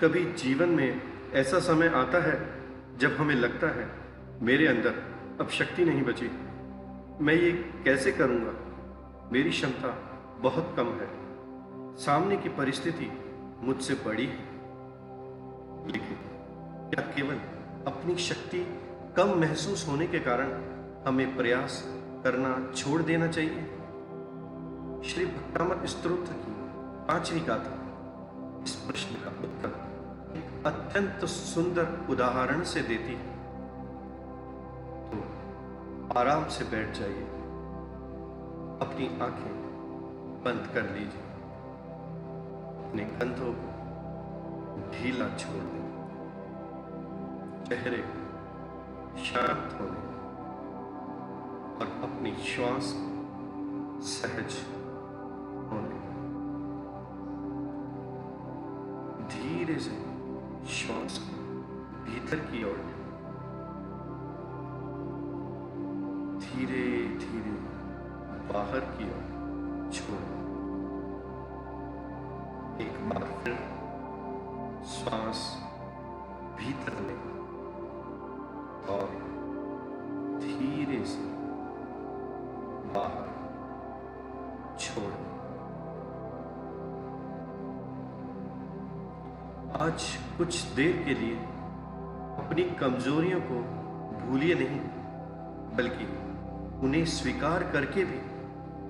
कभी जीवन में ऐसा समय आता है जब हमें लगता है मेरे अंदर अब शक्ति नहीं बची। मैं ये कैसे करूँगा? मेरी क्षमता बहुत कम है। सामने की परिस्थिति मुझसे बड़ी है। लेकिन क्या केवल अपनी शक्ति कम महसूस होने के कारण हमें प्रयास करना छोड़ देना चाहिए? श्री भक्तामृत स्तोत्र की 5वीं गाथा इस प्रश्न का उत्तर एक अत्यंत सुंदर उदाहरण से देती है। तो आराम से बैठ जाइए, अपनी आंखें बंद कर लीजिए, अपने कंधों को ढीला छोड़ दें, चेहरे शांत होने और अपनी श्वास को सहज होने। धीरे से श्वास को भीतर की ओर धीरे धीरे बाहर की ओर छोड़ें। एक बार फिर श्वास भीतर लें और धीरे से बाहर छोड़ें। आज कुछ देर के लिए अपनी कमजोरियों को भूलिए नहीं, बल्कि उन्हें स्वीकार करके भी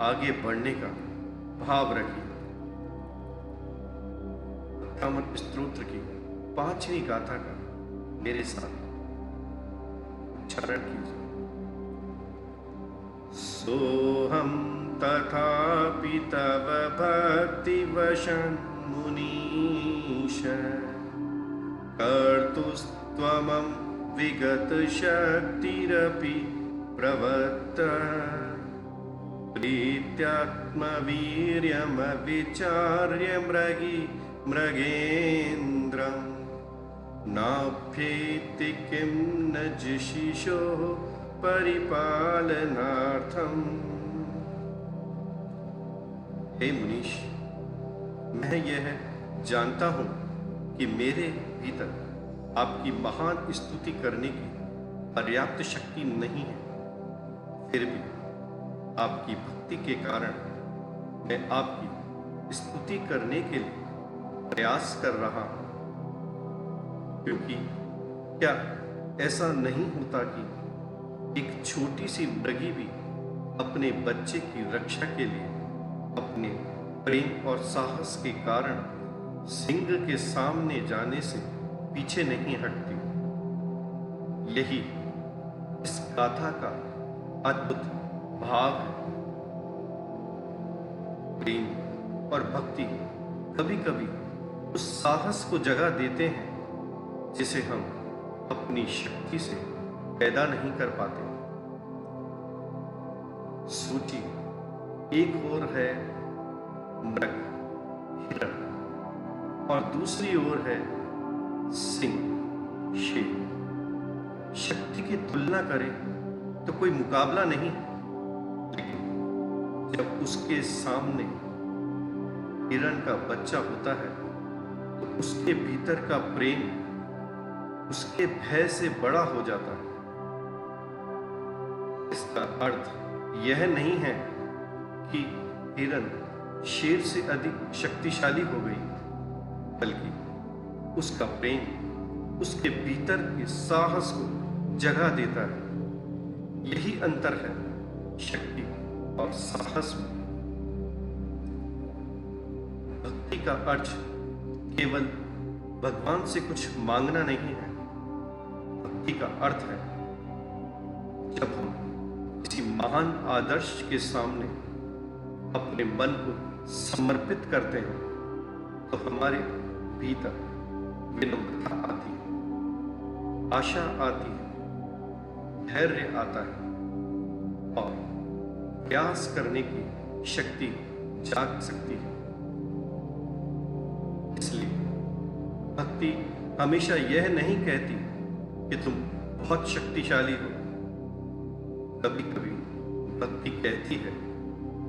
आगे बढ़ने का भाव रखिए। भक्तामृत स्तोत्र की 5वीं गाथा का मेरे साथ उच्चारण कीजिए। सोहम तथापि तव भक्तिवशं मुनीश कर्तुस्त्वमं विगत शक्तिरपि प्रवत्त प्रीत्यात्मवीर्यमविचार्य मृगेन्द्रं नाभ्येति किं न जिशिशोः परिपालनार्थम्। हे मुनीश, मैं यह जानता हूं कि मेरे भीतर आपकी महान स्तुति करने की पर्याप्त शक्ति नहीं है। फिर भी आपकी भक्ति के कारण मैं आपकी स्तुति करने के लिए प्रयास कर रहा हूं। क्योंकि क्या ऐसा नहीं होता कि एक छोटी सी मृगी भी अपने बच्चे की रक्षा के लिए अपने प्रेम और साहस के कारण सिंह के सामने जाने से पीछे नहीं हटती? यही इस गाथा का अद्भुत भाव है। प्रेम और भक्ति कभी कभी उस साहस को जगा देते हैं जिसे हम अपनी शक्ति से पैदा नहीं कर पाते। सोचिए, एक ओर है मृग, हिरण, और दूसरी ओर है सिंह, शेर। शक्ति की तुलना करें तो कोई मुकाबला नहीं, लेकिन जब उसके सामने हिरण का बच्चा होता है तो उसके भीतर का प्रेम उसके भय से बड़ा हो जाता है। इसका अर्थ यह नहीं है कि हिरण शेर से अधिक शक्तिशाली हो गई, बल्कि उसका प्रेम उसके भीतर के साहस को जगा देता है। यही अंतर है शक्ति और साहस में। भक्ति का अर्थ केवल भगवान से कुछ मांगना नहीं है। भक्ति का अर्थ है जब हम किसी महान आदर्श के सामने अपने मन को समर्पित करते हैं तो हमारे भीतर विनम्रता आती है, आशा आती है, धैर्य आता है और प्रयास करने की शक्ति जाग सकती है। इसलिए भक्ति हमेशा यह नहीं कहती कि तुम बहुत शक्तिशाली हो। कभी कभी भक्ति कहती है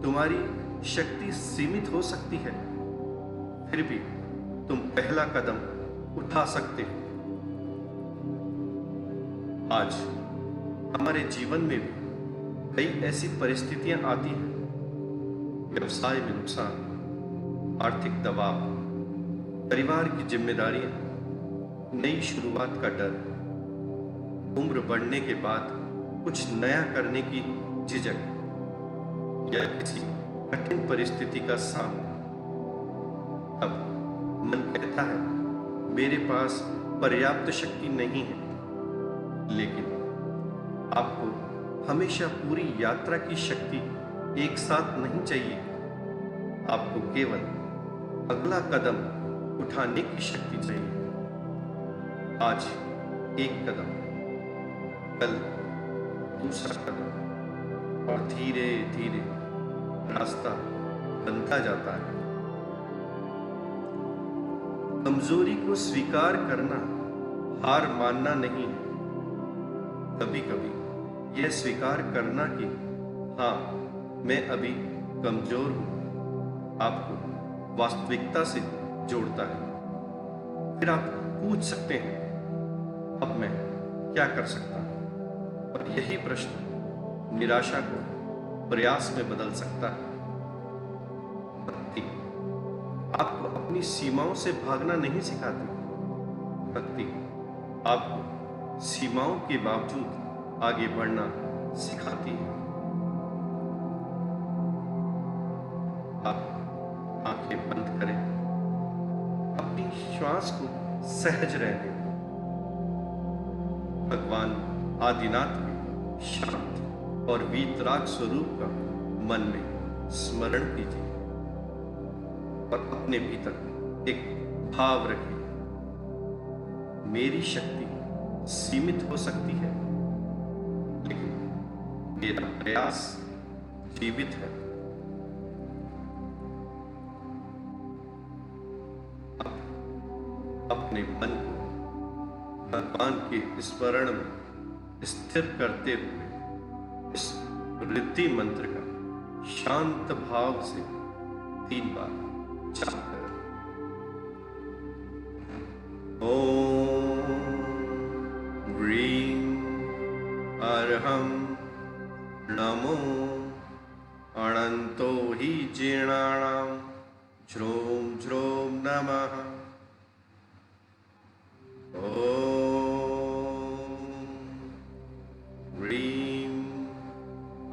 तुम्हारी शक्ति सीमित हो सकती है, फिर भी तुम पहला कदम उठा सकते हैं। आज हमारे जीवन में भी कई ऐसी परिस्थितियां आती हैं, व्यवसाय में नुकसान, आर्थिक दबाव, परिवार की जिम्मेदारियां, नई शुरुआत का डर, उम्र बढ़ने के बाद कुछ नया करने की झिझक या किसी कठिन परिस्थिति का सामना। अब मन कहता है मेरे पास पर्याप्त शक्ति नहीं है, लेकिन आपको हमेशा पूरी यात्रा की शक्ति एक साथ नहीं चाहिए। आपको केवल अगला कदम उठाने की शक्ति चाहिए। आज एक कदम, कल दूसरा कदम, और धीरे धीरे रास्ता बनता जाता है। कमजोरी को स्वीकार करना हार मानना नहीं है। कभी कभी यह स्वीकार करना कि हाँ, मैं अभी कमजोर हूं, आपको वास्तविकता से जोड़ता है। फिर आप पूछ सकते हैं, अब मैं क्या कर सकता हूं? और यही प्रश्न निराशा को प्रयास में बदल सकता है। भक्ति आपको अपनी सीमाओं से भागना नहीं सिखाती। भक्ति आपको सीमाओं के बावजूद आगे बढ़ना सिखाती है। आप आंखें बंद करें, अपनी श्वास को सहज रहने दें। भगवान आदिनाथ के शांत और वीतराग स्वरूप का मन में स्मरण कीजिए और अपने भीतर एक भाव रखिए, मेरी शक्ति सीमित हो सकती है, लेकिन मेरा प्रयास जीवित है। अब अपने मन को भगवान के स्मरण में स्थिर करते हुए इस रिद्धि मंत्र का शांत भाव से 3 बार जाप करें। ओम ह्रीं अर्हं नमो अनंतो हि जीर्णानां ज्रों ज्रों नमः। ओम ह्रीं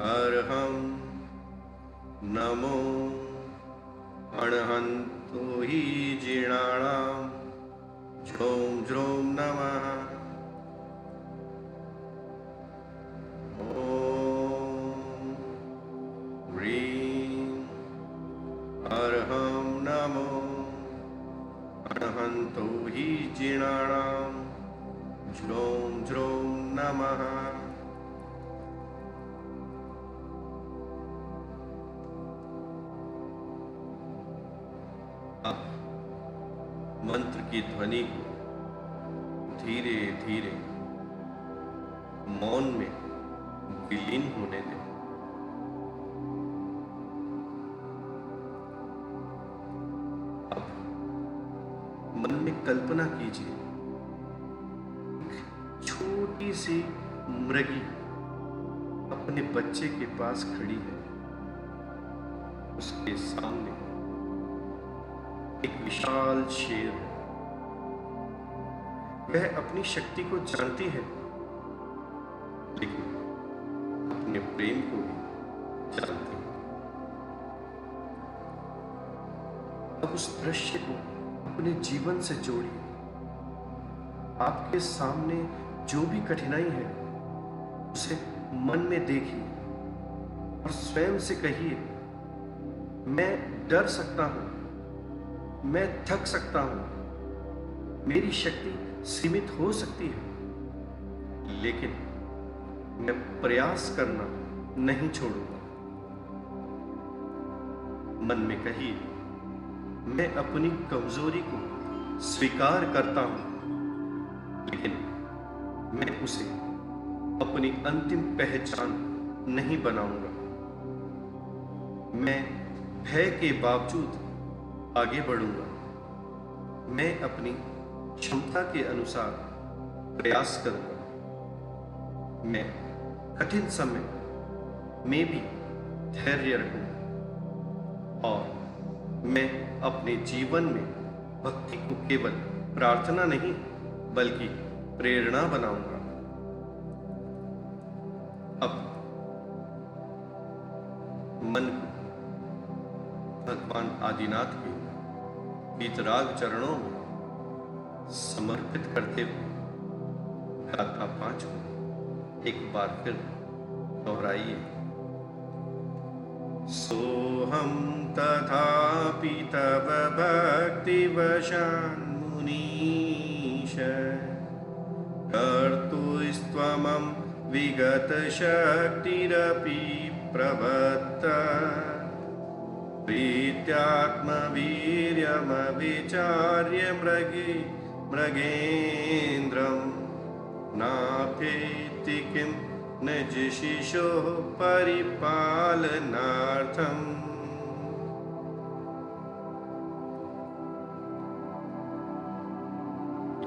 अर्हं नमो अणहन्तो हि जीर्णानां ज्रों ज्रों नमः। ओम ह्रीं अर्हं नमो अणहन्तो हि जीर्णानां ज्रों ज्रों नमः। अब मंत्र की ध्वनि को धीरे धीरे मौन में विलीन होने दें। अब मन में कल्पना कीजिए, छोटी सी मृगी अपने बच्चे के पास खड़ी है। उसके सामने एक विशाल शेर है। वह अपनी शक्ति को जानती है, लेकिन अपने प्रेम को भी जानती है। अब उस दृश्य को अपने जीवन से जोड़िए। आपके सामने जो भी कठिनाई है उसे मन में देखिए और स्वयं से कहिए, मैं डर सकता हूं, मैं थक सकता हूं, मेरी शक्ति सीमित हो सकती है, लेकिन मैं प्रयास करना नहीं छोड़ूंगा। मन में कहिए, मैं अपनी कमजोरी को स्वीकार करता हूं, लेकिन मैं उसे अपनी अंतिम पहचान नहीं बनाऊंगा। मैं भय के बावजूद आगे बढ़ूंगा। मैं अपनी क्षमता के अनुसार प्रयास करूंगा। मैं कठिन समय में भी धैर्य रखूंगा और मैं अपने जीवन में भक्ति को केवल प्रार्थना नहीं बल्कि प्रेरणा बनाऊंगा। अब मन को भगवान आदिनाथ के वीतराग चरणों में समर्पित करते हुए गाथा 5 को एक बार फिर दोहराइए। सोहम तथापि तव भक्तिवशान् मुनीश कर्तुस्त्वमं विगतशक्तिरपि प्रवत्ता प्रीत्यात्मवीर्यमविचार्य मृगेन्द्रं नाभेति किं निजशिशोः परिपालनार्थम्।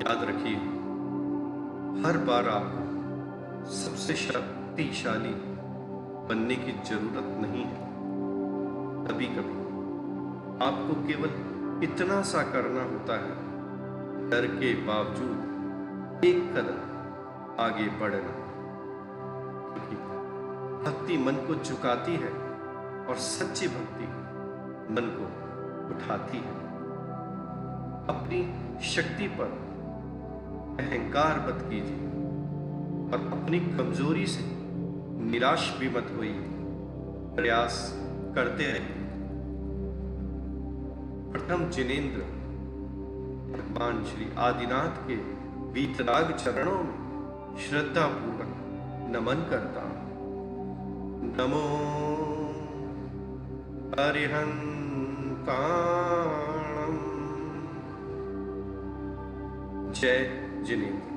याद रखिए, हर बार आपको सबसे शक्तिशाली बनने की जरूरत नहीं है। कभी कभी आपको केवल इतना सा करना होता है, डर के बावजूद एक कदम आगे बढ़ना, क्योंकि भक्ति मन को झुकाती है और सच्ची भक्ति मन को उठाती है। अपनी शक्ति पर अहंकार मत कीजिए और अपनी कमजोरी से निराश भी मत होइए। प्रयास करते रहिए। प्रथम जिनेंद्र भगवान श्री आदिनाथ के वीतराग चरणों में श्रद्धा पूर्वक नमन करता हूं। नमो अरिहंताणम्। जय जिनेंद्र।